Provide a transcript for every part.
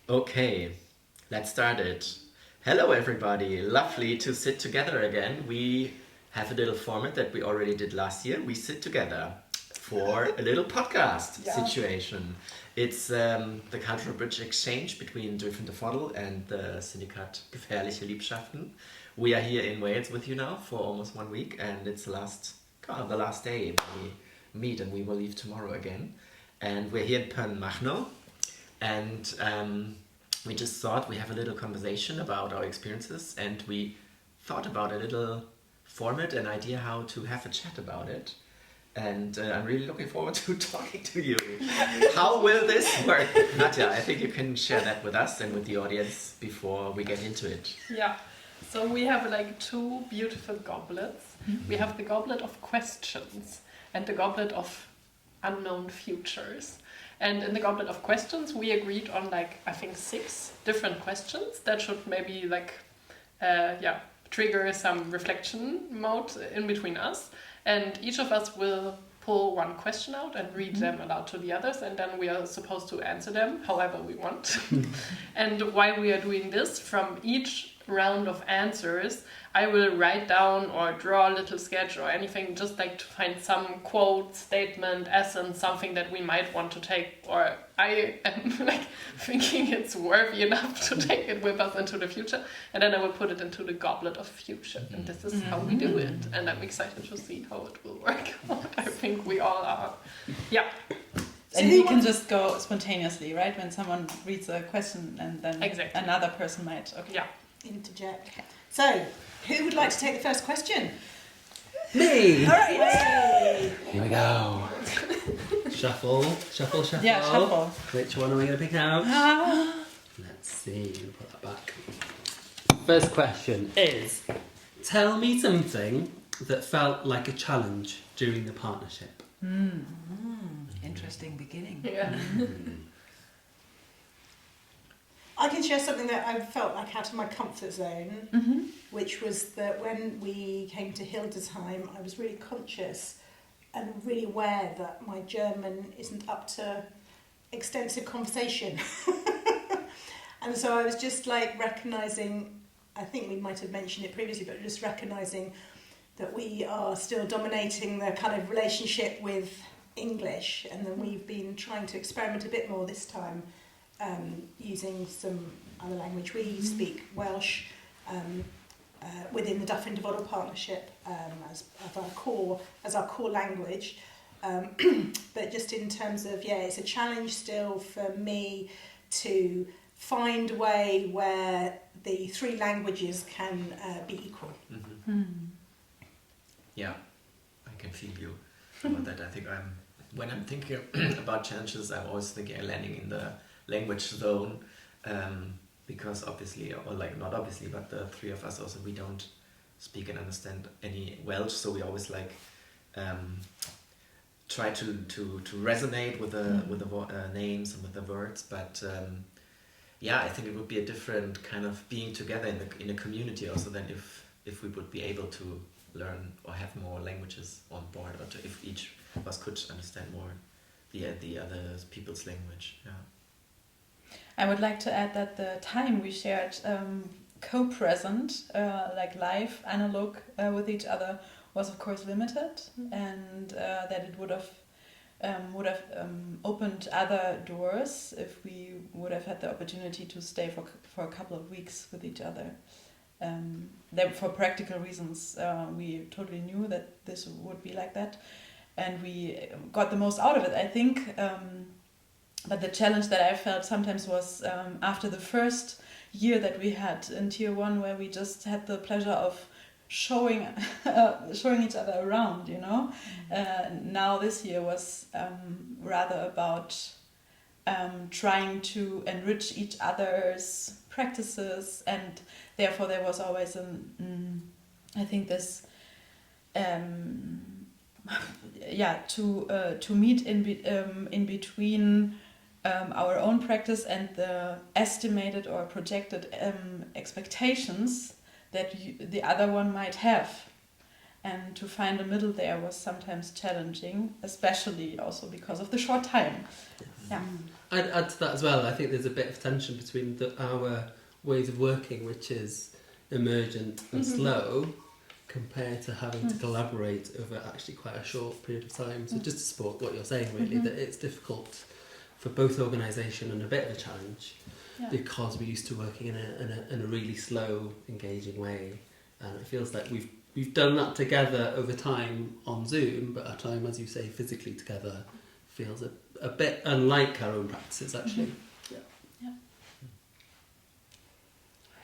Okay, let's start it. Hello, everybody. Lovely to sit together again. We have a little format that we already did last year. We sit together for a little podcast situation. It's the Cultural Bridge Exchange between Drivende Vordel and the Syndikat Gefährliche Liebschaften. We are here in Wales with you now for almost 1 week, and it's the last day we meet, and we will leave tomorrow again. And we're here in Pernmachno, and we just thought we have a little conversation about our experiences, and we thought about a little format and idea how to have a chat about it. And I'm really looking forward to talking to you. How will this work? Nadja, I think you can share that with us and with the audience before we get into it. Yeah, so we have like two beautiful goblets. We have the goblet of questions and the goblet of unknown futures. And in the goblet of questions, we agreed on I think 6 different questions that should maybe trigger some reflection mode in between us. And each of us will pull one question out and read them aloud to the others, and then we are supposed to answer them however we want. And while we are doing this, from each round of answers, I will write down or draw a little sketch or anything, just to find some quote, statement, essence, something that we might want to take, or I am thinking it's worthy enough to take it with us into the future, and then I will put it into the goblet of future, and this is how we do it, and I'm excited to see how it will work out. I think we all are. Yeah. And we can just go spontaneously, right? When someone reads a question and then another person might interject. So, who would like to take the first question? Me! All right. Here we go. Shuffle. Yeah, shuffle. Which one are we going to pick out? Let's see. Put that back. First question is, tell me something that felt like a challenge during the partnership. Interesting beginning. Yeah. I can share something that I felt like out of my comfort zone, which was that when we came to Hildesheim, I was really conscious and really aware that my German isn't up to extensive conversation. And so I was just recognising, I think we might have mentioned it previously, but just recognising that we are still dominating the kind of relationship with English, and then we've been trying to experiment a bit more this time, using some other language. We speak Welsh within the Dyffryn Dyfodol partnership as our core language, but just in terms of it's a challenge still for me to find a way where the 3 languages can be equal. Yeah, I can feel you about that. I think when I'm thinking about challenges, I'm always thinking I'm landing in the language zone, because obviously, or not obviously, but the 3 of us also, we don't speak and understand any Welsh, so we always try to resonate with the names and with the words, but I think it would be a different kind of being together in a community also than if we would be able to learn or have more languages on board, or if each of us could understand more the other people's language. Yeah. I would like to add that the time we shared co-present, live, analog, with each other was of course limited, and that it would have opened other doors if we would have had the opportunity to stay for a couple of weeks with each other. For practical reasons, we totally knew that this would be like that, and we got the most out of it, I think. But the challenge that I felt sometimes was after the first year that we had in Tier 1, where we just had the pleasure of showing each other around, now this year was rather about trying to enrich each other's practices, and therefore there was always I think this to meet in between our own practice and the estimated or projected expectations that the other one might have. And to find a middle there was sometimes challenging, especially also because of the short time. Yeah. I'd add to that as well. I think there's a bit of tension between our ways of working, which is emergent and slow, compared to having to collaborate over actually quite a short period of time. So just to support what you're saying, really, that it's difficult for both organisation and a bit of a challenge because we're used to working in a really slow, engaging way, and it feels like we've done that together over time on Zoom, but our time, as you say, physically together feels a bit unlike our own practices, actually.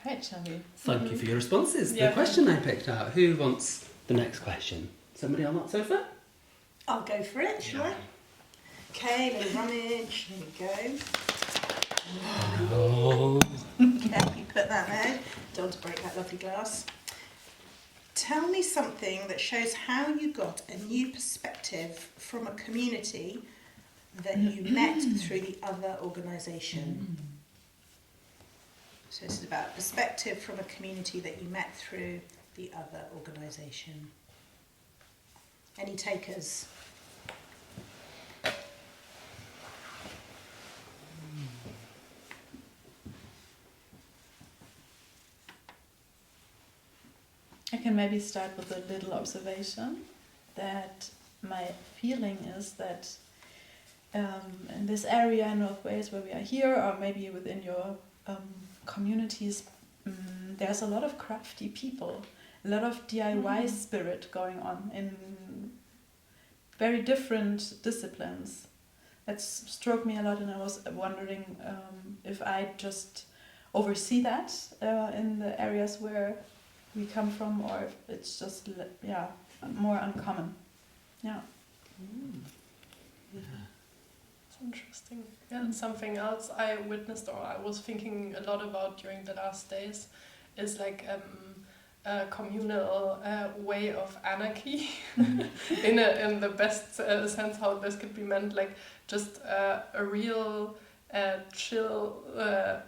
Right, shall we? Thank you for your responses. Yeah. The question I picked out. Who wants the next question? Somebody on that sofa? I'll go for it, shall I? Okay, little rummage. Here we go. Oh. Okay, you put that there. Don't want to break that lovely glass. Tell me something that shows how you got a new perspective from a community that you met through the other organisation. So this is about perspective from a community that you met through the other organisation. Any takers? I can maybe start with a little observation that my feeling is that in this area in North Wales where we are here, or maybe within your communities, there's a lot of crafty people, a lot of DIY spirit going on in very different disciplines. That struck me a lot, and I was wondering if I just oversee that in the areas where we come from, or if it's just more uncommon. Yeah. It's interesting. Yeah, and something else I witnessed or I was thinking a lot about during the last days is like a communal way of anarchy in the best sense how this could be meant, like just a real chill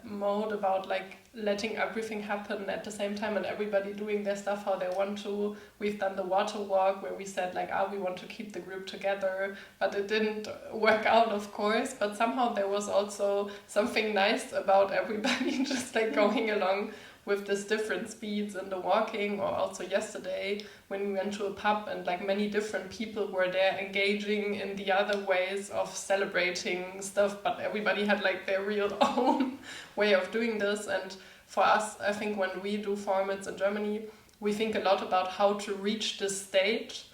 mode about like letting everything happen at the same time and everybody doing their stuff how they want to. We've done the water walk where we said like, we want to keep the group together, but it didn't work out, of course, but somehow there was also something nice about everybody just like going along with this different speeds in the walking. Or also yesterday when we went to a pub and like many different people were there engaging in the other ways of celebrating stuff, but everybody had like their real own way of doing this. And for us, I think when we do formats in Germany, we think a lot about how to reach this stage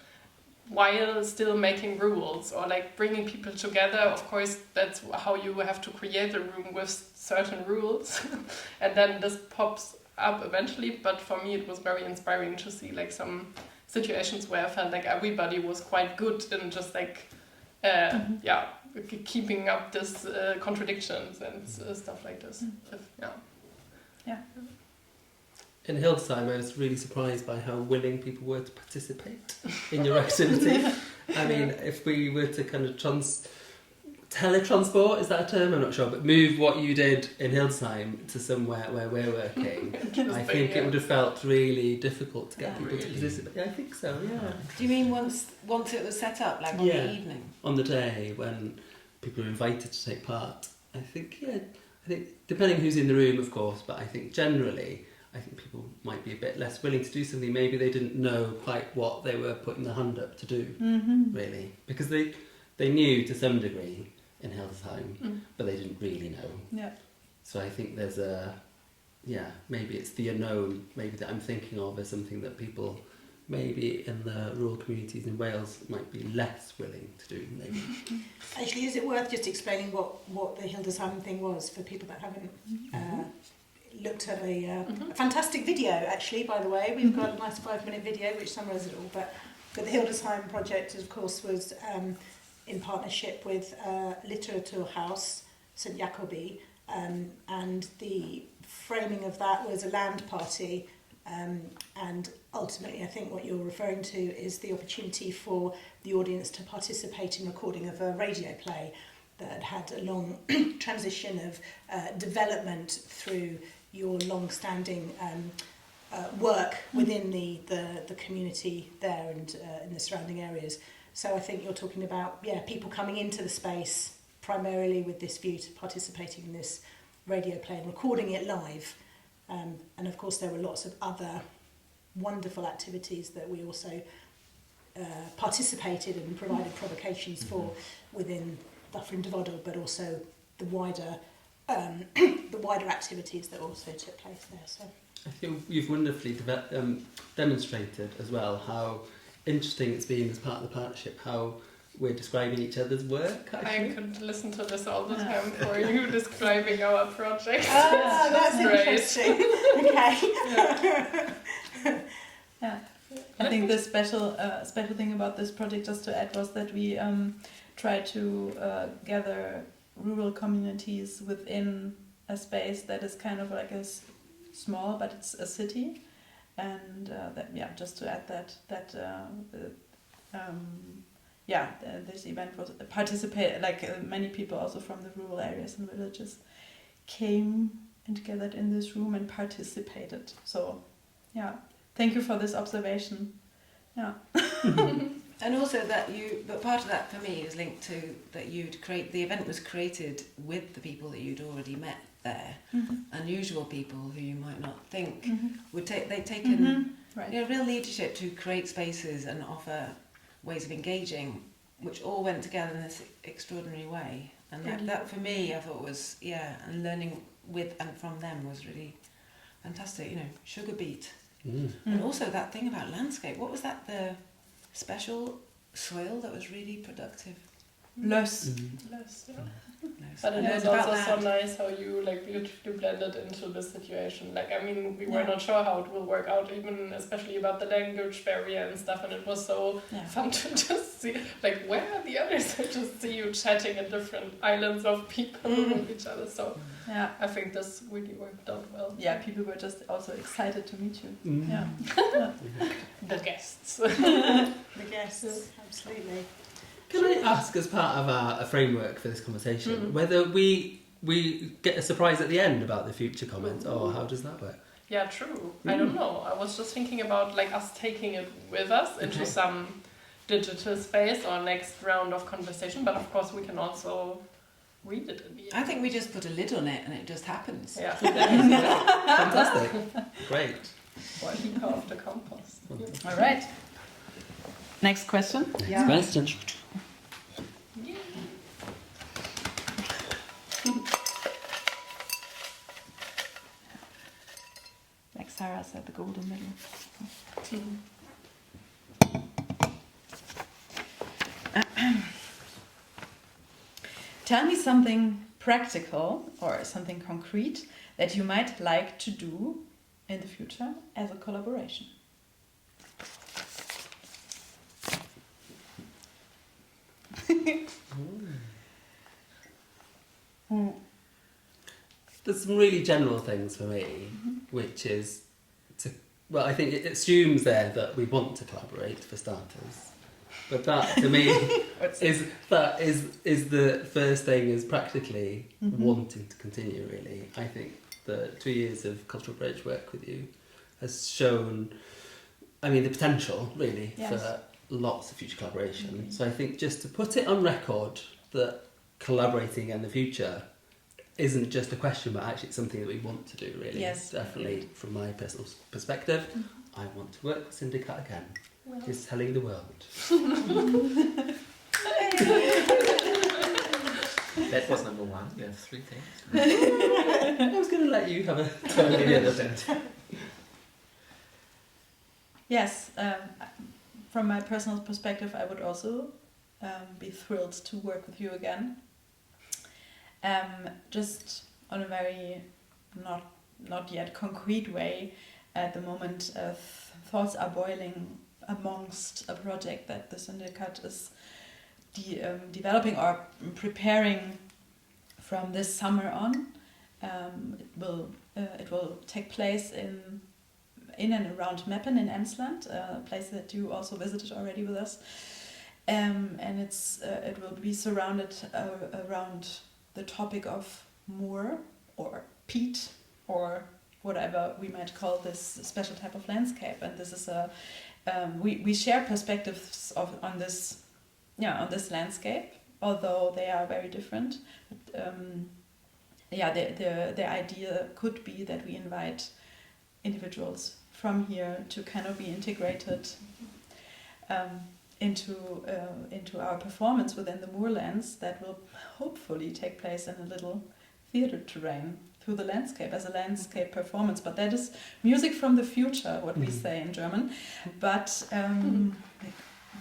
while still making rules or like bringing people together. Of course, that's how you have to create a room with certain rules and then this pops up eventually. But for me it was very inspiring to see like some situations where I felt like everybody was quite good in just like keeping up this contradictions and stuff like this. In Hildesheim, I was really surprised by how willing people were to participate in your activity. I mean, if we were to kind of teletransport, is that a term? I'm not sure, but move what you did in Hildesheim to somewhere where we're working, I think it would have felt really difficult to get people to participate. Yeah, I think so, yeah. Do you mean once it was set up, like on the evening? On the day when people are invited to take part. I think depending who's in the room, of course, but I think generally, I think people might be a bit less willing to do something. Maybe they didn't know quite what they were putting their hand up to do, really. Because they knew to some degree in Hildesheim, but they didn't really know. Yeah. So I think there's maybe it's the unknown, maybe that I'm thinking of as something that people maybe in the rural communities in Wales might be less willing to do, maybe. Actually, is it worth just explaining what the Hildesheim thing was for people that haven't looked at a fantastic video, actually, by the way. We've got a nice 5-minute video which summarises it all, but the Hildesheim project, of course, was in partnership with Literaturhaus St Jacobi, and the framing of that was a land party, and ultimately I think what you're referring to is the opportunity for the audience to participate in recording of a radio play that had a long transition of development through your long-standing work within the community there and in the surrounding areas. So I think you're talking about people coming into the space primarily with this view to participating in this radio play and recording it live. And of course there were lots of other wonderful activities that we also participated and provided provocations for within Dyffryn Dyfodol, but also the wider activities that also took place there. So I think you've wonderfully demonstrated as well how interesting it's been as part of the partnership, how we're describing each other's work. I could listen to this all the time for you describing our project. That's great. interesting. Okay. Yeah. I think the special thing about this project, just to add, was that we tried to gather rural communities within a space that is kind of like small, but it's a city, and just to add that this event was many people also from the rural areas and villages came and gathered in this room and participated. So, thank you for this observation. Yeah. And also but part of that for me is linked to that the event was created with the people that you'd already met there, unusual people who you might not think they'd taken real leadership to create spaces and offer ways of engaging, which all went together in this extraordinary way. And that for me, I thought was, and learning with and from them was really fantastic. Sugar beet. And also that thing about landscape. What was that? The special soil that was really productive. Löss. Less, yeah. Nice. But it I was learned also about so that. nice how you beautifully blended into the situation. We were not sure how it will work out, even especially about the language barrier and stuff. And it was so fun to just see, where are the others? I just see you chatting in different islands of people with each other. So I think this really worked out well. Yeah, people were just also excited to meet you. Yeah. The guests. the guests, absolutely. Can I ask, as part of our framework for this conversation, whether we get a surprise at the end about the future comments, or how does that work? Yeah, true. I don't know. I was just thinking about us taking it with us into some digital space or next round of conversation, but of course we can also read it in the end. I think we just put a lid on it and it just happens. Yeah. Fantastic. Great. Or heap of the compost. All right. Next question. Yeah. Question. Like Sarah said, the golden middle. Tell me something practical or something concrete that you might like to do in the future as a collaboration. There's some really general things for me, which is I think it assumes there that we want to collaborate for starters. But that to me is the first thing, is practically wanting to continue, really. I think the 2 years of Cultural Bridge work with you has shown, the potential really for lots of future collaboration. So I think just to put it on record that collaborating in the future isn't just a question, but actually it's something that we want to do, really. Yes. Definitely from my personal perspective, I want to work with Syndicate again. Just telling the world. That was number one. You have 3 things. I was going to let you have a turn in the other bit. Yes, from my personal perspective, I would also be thrilled to work with you again. Just on a very not yet concrete way, at the moment thoughts are boiling amongst a project that the Syndicate is developing or preparing from this summer on. It will take place in and around Meppen in Emsland, a place that you also visited already with us, and it will be surrounded around the topic of moor or peat or whatever we might call this special type of landscape. And this is a we share perspectives on this landscape, although they are very different. The idea could be that we invite individuals from here to kind of be integrated into our performance within the moorlands that will hopefully take place in a little theatre terrain through the landscape as a landscape performance. But that is music from the future, what we say in German. But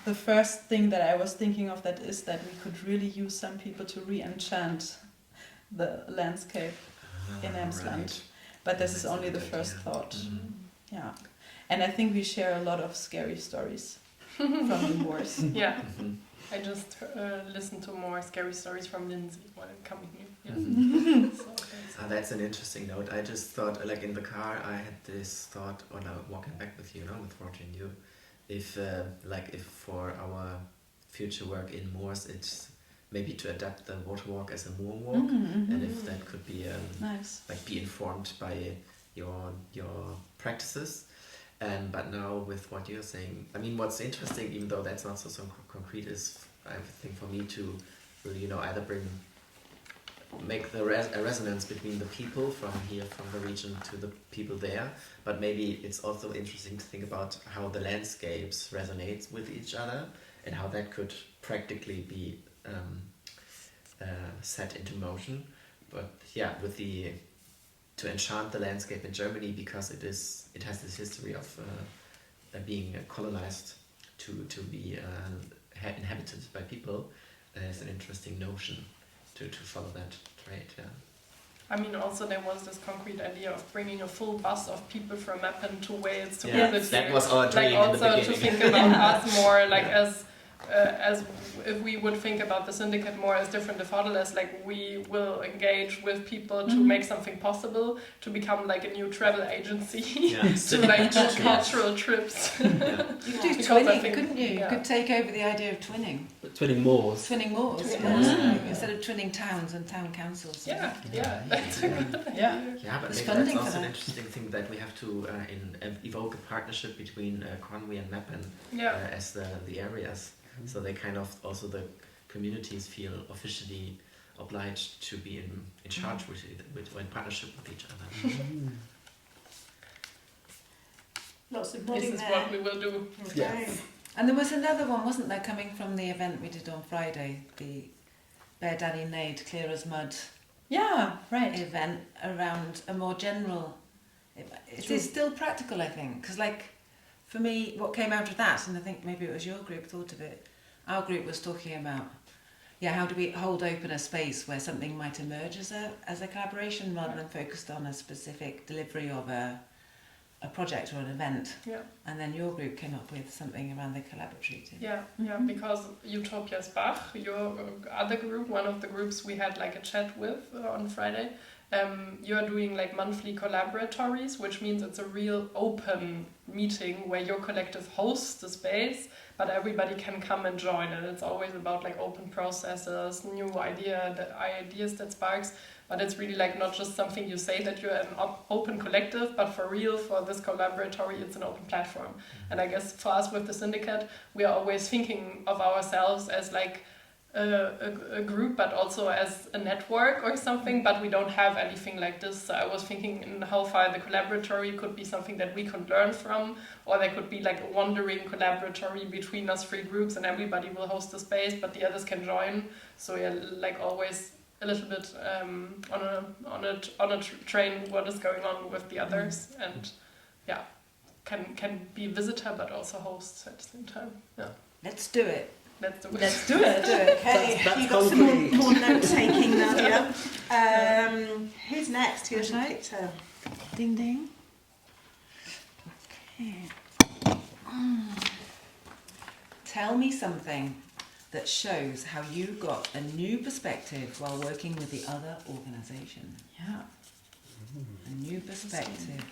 the first thing that I was thinking of that is that we could really use some people to re-enchant the landscape in Emsland. Right. But this is That's a only the good first idea. thought. Mhm. Yeah. And I think we share a lot of scary stories from the moors. Yeah, Mhm. I just listened to more scary stories from Lindsay while coming here. Yeah. Mhm. So, okay. That's an interesting note. I just thought, like in the car, I had this thought when I was walking back with you, with Roger and you, if for our future work in moors, it's maybe to adapt the water walk as a moor walk, and if that could be Nice. be informed by your practices. But now with what you're saying, I mean, what's interesting, even though that's not so concrete, is I think for me to really, either make the a resonance between the people from here, from the region, to the people there. But maybe it's also interesting to think about how the landscapes resonate with each other and how that could practically be set into motion. But yeah, to enchant the landscape in Germany, because it has this history of being colonized to be inhabited by people, is an interesting notion to follow that trade. Yeah. I mean, also there was this concrete idea of bringing a full bus of people from Meppen to Wales to Yeah, visit that here. was our dream Like in the also beginning. to think about us more like Yeah. as if we would think about the syndicate more as different as like we will engage with people to make something possible, to become like a new travel agency, Yeah. to like do cultural trips. Yeah. You could do Because I twinning, think- couldn't you? yeah. You could take over the idea of twinning. Twinning moors. Twinning moors. Twinning yeah. moors. Yeah. Instead of twinning towns and town councils. Yeah, Yeah. that's a good idea. Yeah. Yeah, but There's maybe funding that's for also an that. interesting thing that we have to evoke a partnership between Conwy and Meppen Yeah. as the areas, so they kind of also the communities feel officially obliged to be in charge with in partnership with each other. Lots of This nodding is there. what we will do. Okay. Yes. And there was another one, wasn't there, coming from the event we did on Friday, the Bear Daddy Nade Clear as Mud Yeah, right. event around a more general... It is still practical, I think, because like for me, what came out of that, and I think maybe it was your group thought of it, our group was talking about, how do we hold open a space where something might emerge as a collaboration rather than focused on a specific delivery of a project or an event. Yeah. And then your group came up with something around the collaborative. Yeah, because Utopias Bach, your other group, one of the groups we had like a chat with on Friday, you're doing like monthly collaboratories, which means it's a real open meeting where your collective hosts the space, but everybody can come and join, and it's always about like open processes, new ideas that sparks. But it's really like not just something you say that you're an open collective, but for real, for this collaboratory, it's an open platform. And I guess for us with the syndicate, we are always thinking of ourselves as like a group, but also as a network or something, but we don't have anything like this. So I was thinking in how far the collaboratory could be something that we could learn from, or there could be like a wandering collaboratory between us three groups, and everybody will host the space, but the others can join. So yeah, like always a little bit on a train what is going on with the others, and yeah, can be visitor but also hosts at the same time. Yeah, Let's do it. let's do it. Let's do it. Okay, That's you got some concrete. more note taking, Nadia. Who's next? Who hasn't Right. picked her? Ding ding. Okay. Tell me something that shows how you got a new perspective while working with the other organisation. Yeah. A new perspective.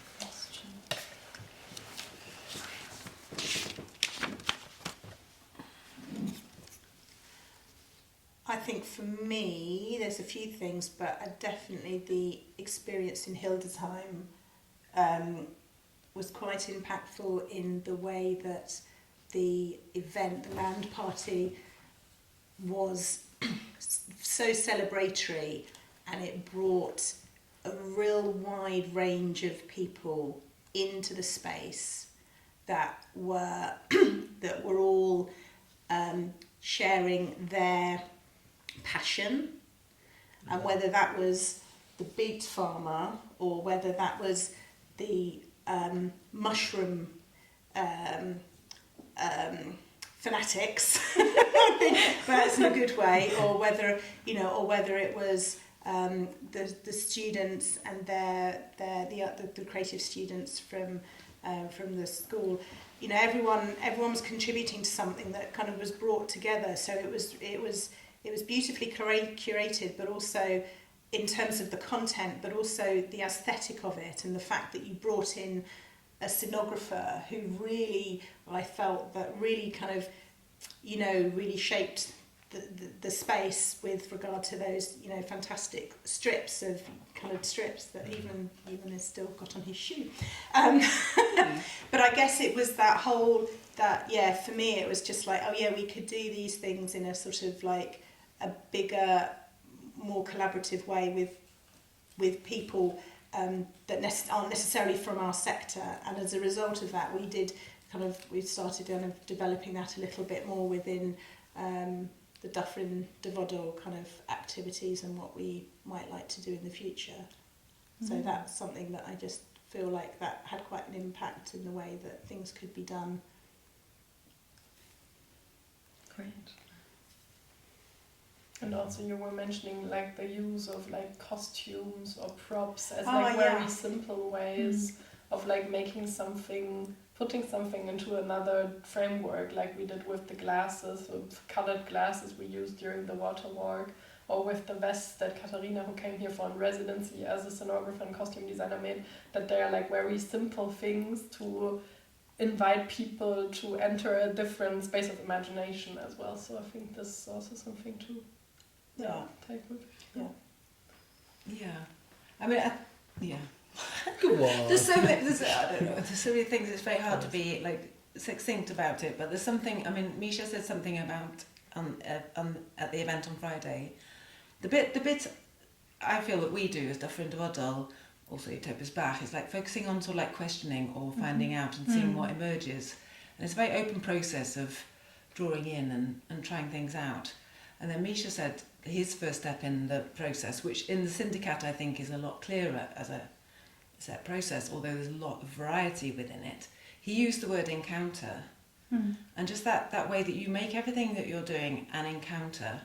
I think for me, there's a few things, but definitely the experience in Hildesheim was quite impactful in the way that the event, the land party, was so celebratory, and it brought a real wide range of people into the space that were all sharing their passion, and whether that was the beet farmer or whether that was the mushroom fanatics, but in a good way, or whether it was the students and the creative students from the school. You know, everyone was contributing to something that kind of was brought together. So it was beautifully curated, but also in terms of the content, but also the aesthetic of it, and the fact that you brought in a scenographer who really, I felt that really kind of, you know, really shaped the space with regard to those, you know, fantastic coloured strips that even has still got on his shoe. But I guess it was for me it was just like, oh yeah, we could do these things in a sort of like a bigger, more collaborative way with people that aren't necessarily from our sector, and as a result of that we started kind of developing that a little bit more within the Dyffryn Dyfodol kind of activities and what we might like to do in the future. So that's something that I just feel like that had quite an impact in the way that things could be done. Great. And also you were mentioning like the use of like costumes or props as yeah. very simple ways of like putting something into another framework, like we did with the glasses, with colored glasses we used during the water walk, or with the vests that Katharina, who came here for a residency as a scenographer and costume designer, made, that they are like very simple things to invite people to enter a different space of imagination as well. So I think this is also something to take with. Yeah. I mean, Go on. There's so many things. It's very hard to be like succinct about it, but there's something. I mean, Misha said something about at the event on Friday. The bit I feel that we do as Dyffryn Dyfodol, also Utopia's Bach, is like focusing on sort of like questioning or finding out and seeing what emerges, and it's a very open process of drawing in and trying things out. And then Misha said his first step in the process, which in the Syndicate I think is a lot clearer as a set process, although there's a lot of variety within it. He used the word encounter, and just that way that you make everything that you're doing an encounter.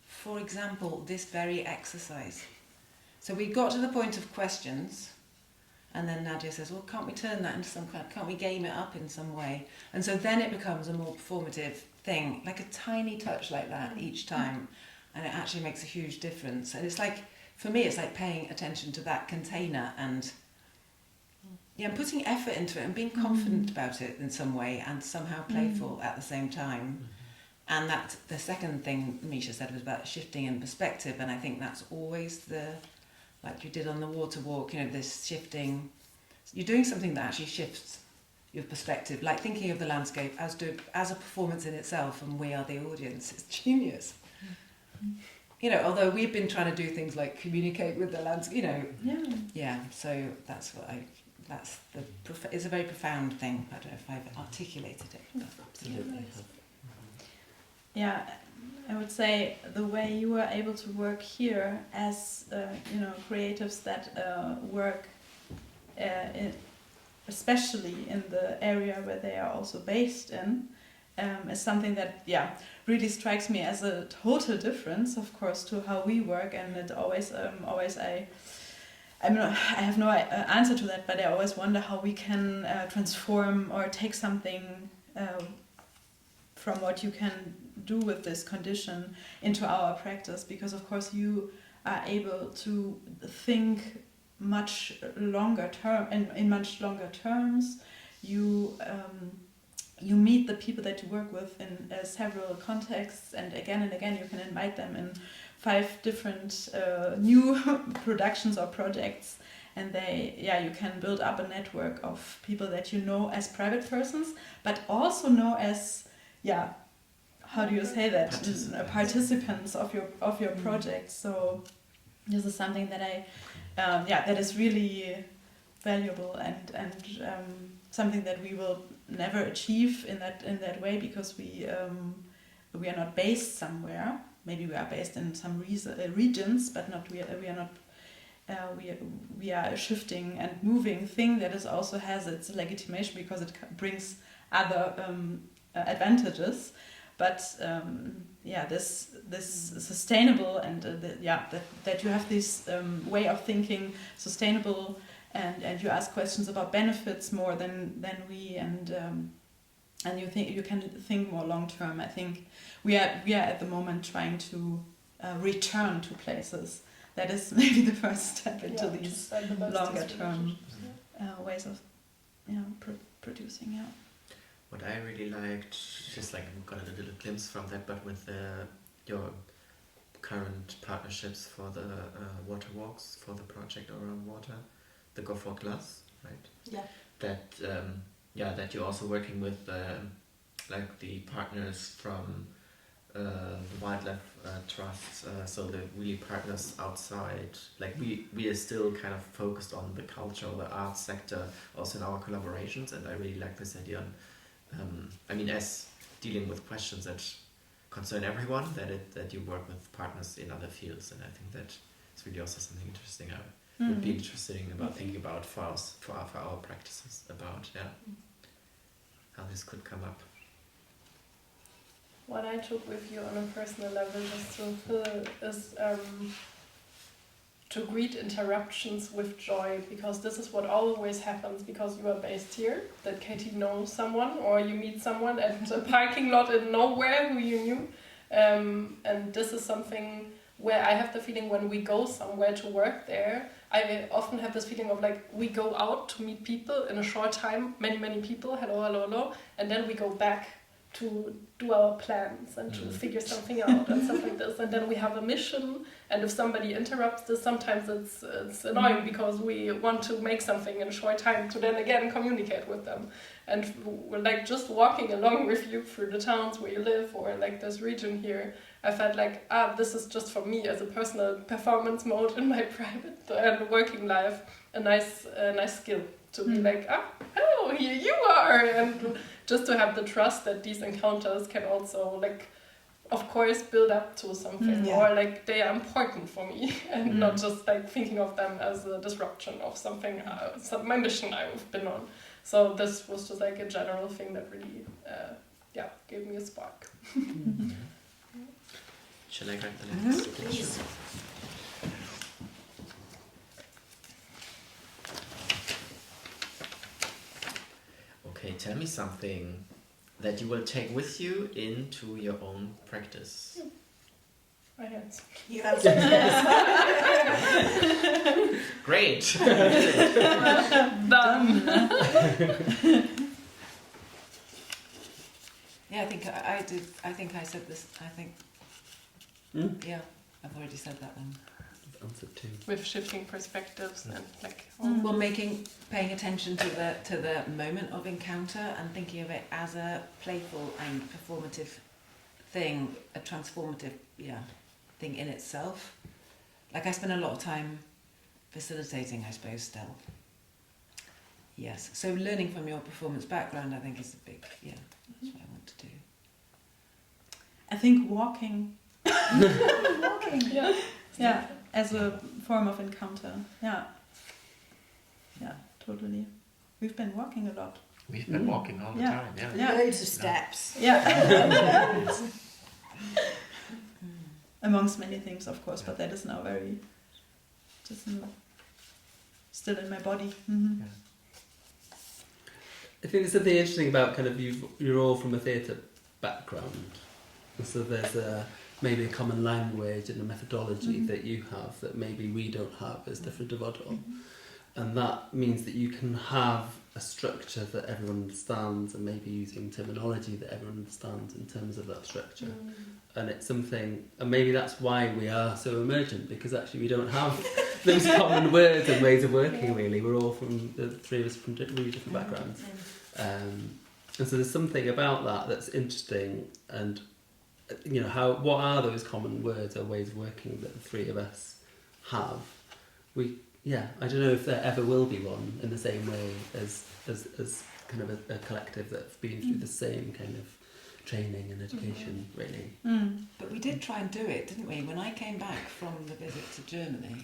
For example, this very exercise. So we got to the point of questions, and then Nadia says, well, can't we turn that into some kind, can't we game it up in some way? And so then it becomes a more performative thing, like a tiny touch like that each time, and it actually makes a huge difference. And it's like, for me, it's like paying attention to that container and putting effort into it and being confident about it in some way and somehow playful at the same time. And that the second thing Misha said was about shifting in perspective, and I think that's always like you did on the water walk, you know, this shifting, you're doing something that actually shifts your perspective, like thinking of the landscape as a performance in itself, and we are the audience. It's genius. You know, although we've been trying to do things like communicate with the landscape, you know. So that's what it's a very profound thing. I don't know if I've articulated it, but Absolutely. Yeah, I would say the way you were able to work here as creatives that work especially in the area where they are also based in, is something that really strikes me as a total difference, of course, to how we work. And it always I have no answer to that, but I always wonder how we can transform or take something from what you can do with this condition into our practice, because of course you are able to think much longer term in much longer terms. You meet the people that you work with in several contexts, and again you can invite them in 5 different new productions or projects, and you can build up a network of people that you know as private persons, but also know as how do you say that, participants of your project. So this is something that that is really valuable and something that we will never achieve in that way, because we are not based somewhere. Maybe we are based in some regions, but we are not. We are a shifting and moving thing that is also has its legitimation because it brings other advantages. But this sustainable and that you have this way of thinking sustainable, and you ask questions about benefits more than we, and you can think more long term. I think we are at the moment trying to return to places. That is maybe the first step into these longer term ways of producing. Yeah. What I really liked, just like we got a little glimpse from that, but with your current partnerships for the water walks, for the project around water, the Go for Glass, right? Yeah. That that you're also working with like the partners from the wildlife trusts, so the really partners outside. Like we are still kind of focused on the culture or the arts sector also in our collaborations, and I really like this idea. I mean, as dealing with questions that concern everyone, that you work with partners in other fields, and I think that it's really also something interesting. I would be interested about thinking about for our practices, about how this could come up. What I took with you on a personal level, just to fill, is to greet interruptions with joy, because this is what always happens, because you are based here, that Katie knows someone, or you meet someone at a parking lot in nowhere who you knew, and this is something where I have the feeling when we go somewhere to work there, I often have this feeling of like we go out to meet people in a short time, many people, hello, and then we go back to do our plans and to figure something out and stuff like this, and then we have a mission, and if somebody interrupts this, sometimes it's annoying because we want to make something in a short time to then again communicate with them, and we're like just walking along with you through the towns where you live, or like this region here, I felt like this is just for me as a personal performance mode in my private and working life a nice skill to be like, hello, here you are, and just to have the trust that these encounters can also, like, of course, build up to something, or like they are important for me, and not just like thinking of them as a disruption of something, my mission I've been on. So this was just like a general thing that really, gave me a spark. Shall I grab the next question? Okay, tell me something that you will take with you into your own practice. My hands. You have some Great! Done. Yeah, I think I did. I think I said this. I think. Yeah, I've already said that then. Answered too. With shifting perspectives and like. Well, paying attention to the moment of encounter and thinking of it as a playful and performative thing, a transformative thing in itself. Like I spend a lot of time facilitating, I suppose, still. Yes. So learning from your performance background, I think, is a big that's what I want to do. I think walking. Yeah. As a form of encounter. Yeah, totally. We've been walking a lot. We've been walking all the time, loads of steps. Yeah. Amongst many things, of course, but that is now very still in my body. Mm-hmm. I think there's something interesting about kind of you're all from a theatre background, so there's maybe a common language and a methodology that you have that maybe we don't have as different Dyfodol, and that means that you can have a structure that everyone understands, and maybe using terminology that everyone understands in terms of that structure. And it's something, and maybe that's why we are so emergent, because actually we don't have those common words and ways of working. Really, we're all from the three of us from really different backgrounds, and so there's something about that that's interesting. And what are those common words or ways of working that the three of us have? I don't know if there ever will be one in the same way as kind of a collective that's been through the same kind of training and education, really. But we did try and do it, didn't we? When I came back from the visit to Germany,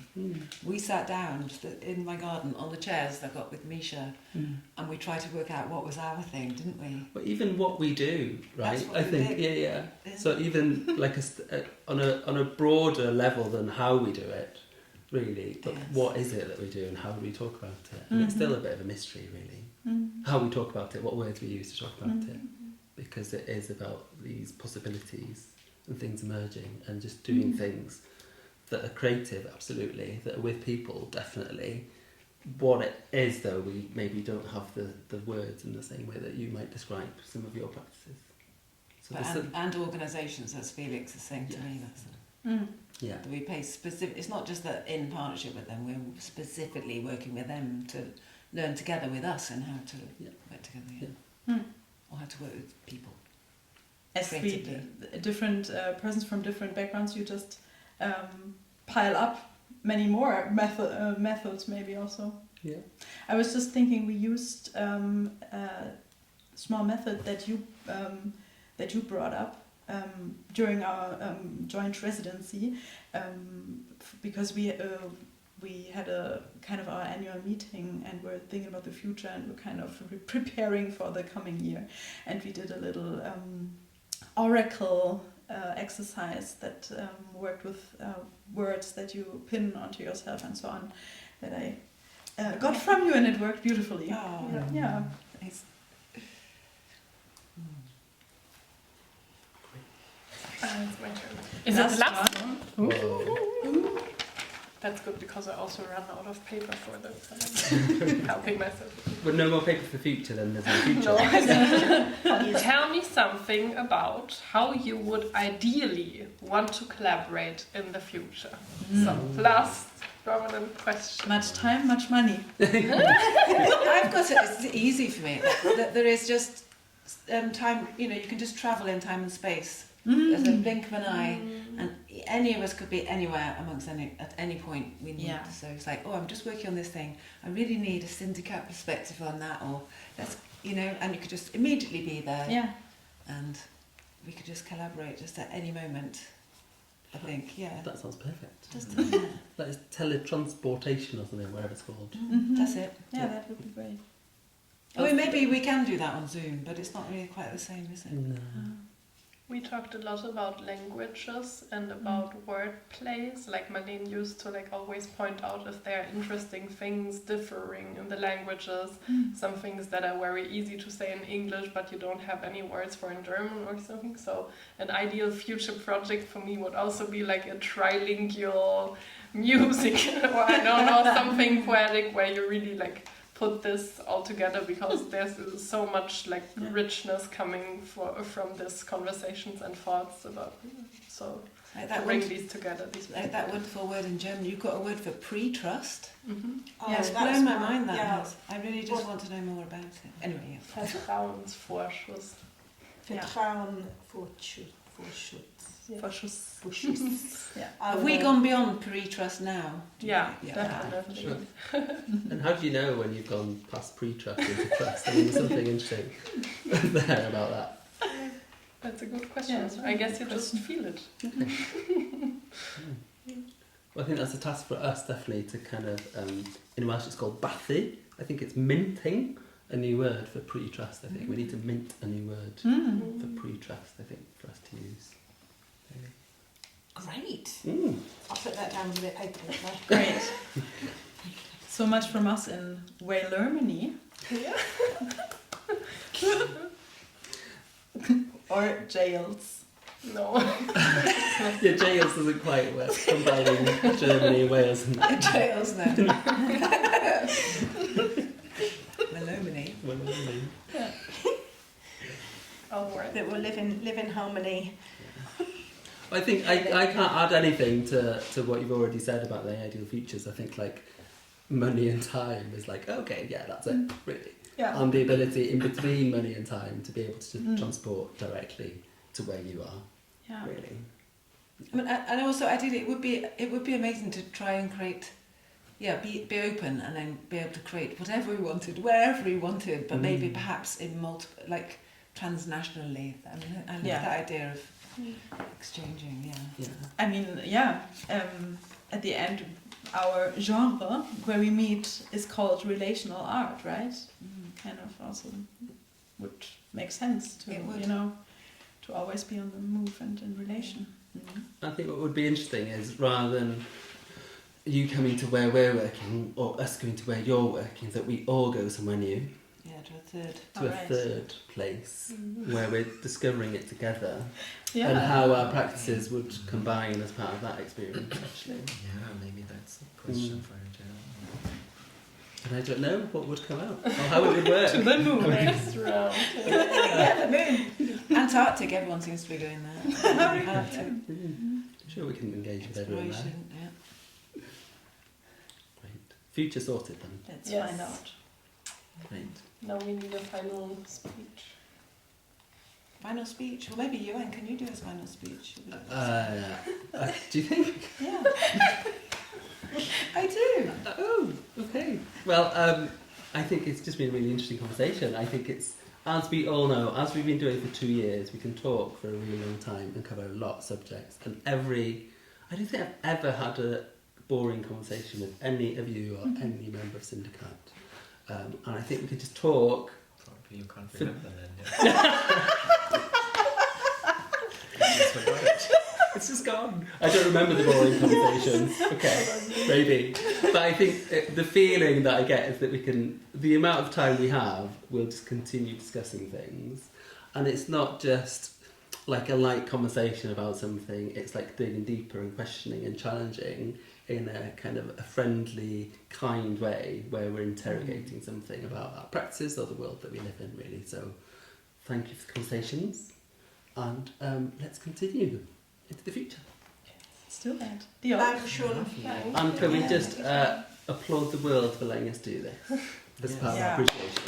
we sat down in my garden on the chairs that I got with Misha, and we tried to work out what was our thing, didn't we? But even what we do, right? That's what I we think, did. yeah. So even like on a broader level than how we do it, really. But Yes. what is it that we do, and how do we talk about it? And it's still a bit of a mystery, really. How we talk about it, what words we use to talk about it, because it is about these possibilities and things emerging and just doing things that are creative, absolutely, that are with people, definitely. What it is, though, we maybe don't have the words in the same way that you might describe some of your practices. So And organisations, as Felix is saying to me, that we pay specific. It's not just that in partnership with them, we're specifically working with them to learn together with us and how to work together, or how to work with people. As we Creatively. different persons from different backgrounds, you just pile up many more methods, maybe also. Yeah. I was just thinking we used a small method that you brought up during our joint residency, because we had a kind of our annual meeting and we're thinking about the future and we're kind of preparing for the coming year, and we did a little oracle exercise that worked with words that you pin onto yourself and so on, that I got from you, and it worked beautifully. Oh. Yeah. It's, It's my turn. Is it Last the last one? one? Whoa. That's good because I also ran out of paper for this. Helping myself. With no more paper for the future, then there's no future. No. Tell me something about how you would ideally want to collaborate in the future. So, last dominant question. Much time, much money. I've got it. It's easy for me. That there is just time. You can just travel in time and space. There's a blink of an eye, and any of us could be anywhere at any point we need. Yeah. So it's like, I'm just working on this thing. I really need a syndicate perspective on that, or let's, and you could just immediately be there. Yeah. And we could just collaborate just at any moment. I think, yeah. That sounds perfect. Just That is teletransportation or something, whatever it's called. That's it. Yeah, that would be great. I mean, maybe we can do that on Zoom, but it's not really quite the same, is it? No. We talked a lot about languages and about word plays. Like Marlene used to always point out if there are interesting things differing in the languages. Some things that are very easy to say in English, but you don't have any words for in German or something. So an ideal future project for me would also be like a trilingual music, or I don't know, something poetic where you really put this all together, because there's so much richness coming from these conversations and thoughts about, so Like to that bring word, these together. like that wonderful word in German. You've got a word for pre-trust. Oh, It's that's blown my one. mind, that Yeah. has. I really just want to know more about it. Anyway, yeah. Vertrauensvorschuss. Vertrauen, Vorschuss. For sure. Vorschuss. Yeah. Have we gone beyond pre-trust now? Yeah, Yeah. definitely. Sure. And how do you know when you've gone past pre-trust into trust? I mean, there's something interesting there about that. That's a good question. Yeah, it's a I very guess you good just feel it. Well, I think that's a task for us, definitely, to kind of, in Welsh it's called bathu. I think it's minting a new word for pre-trust, I think. We need to mint a new word for pre-trust, I think, for us to use. Great. Mm. I'll put that down with a bit of paper. Great. So much from us in Wales-Germany. Or jails. No. Yeah, jails isn't quite work, combining Germany, Wales and Trails now. Melomany. I'll work. That will live in harmony. I think I can't add anything to what you've already said about the ideal futures. I think like money and time is like, okay, yeah, that's it, really. Yeah. And the ability in between money and time to be able to transport directly to where you are, Yeah. really. I mean, and also ideally it would be amazing to try and create, be open and then be able to create whatever we wanted, wherever we wanted, but maybe perhaps in like transnationally. I mean, I love that idea of exchanging. Yeah. I mean, at the end, our genre where we meet is called relational art, right? Kind of also would make sense to, It would. to always be on the move and in relation. I think what would be interesting is rather than you coming to where we're working or us going to where you're working, that we all go somewhere new, Yeah, to a third. to a third place where we're discovering it together, Yeah. and how our practices would combine as part of that experience, actually. Yeah, maybe that's a question for it. And I don't know what would come out or how it would work. To the moon. Next round. Yeah, the moon. Antarctic, everyone seems to be going there. Arctic Sure, we can engage with everyone there. exploration, yeah. Great. Future sorted then. Let's Yes. find out. Great. Now we need a final speech. Final speech. Well, maybe Ewan, can you do his final speech? Do you think? Yeah. I do. Oh, okay. Well, I think it's just been a really interesting conversation. I think it's, as we all know, as we've been doing for 2 years, we can talk for a really long time and cover a lot of subjects. And I don't think I've ever had a boring conversation with any of you or any member of Syndicate. And I think we could just talk. Probably you can't remember then. Yeah. You just forgot it. It's just gone. I don't remember the boring conversations. Okay, maybe. But I think the feeling that I get is that the amount of time we have, we'll just continue discussing things. And it's not just like a light conversation about something, it's like digging deeper and questioning and challenging in a kind of a friendly, kind way where we're interrogating something about our practices or the world that we live in, really. So thank you for the conversations, and let's continue into the future. Let's do that. Deal. Sean. And can we just applaud the world for letting us do this? As part of Yeah. our appreciation.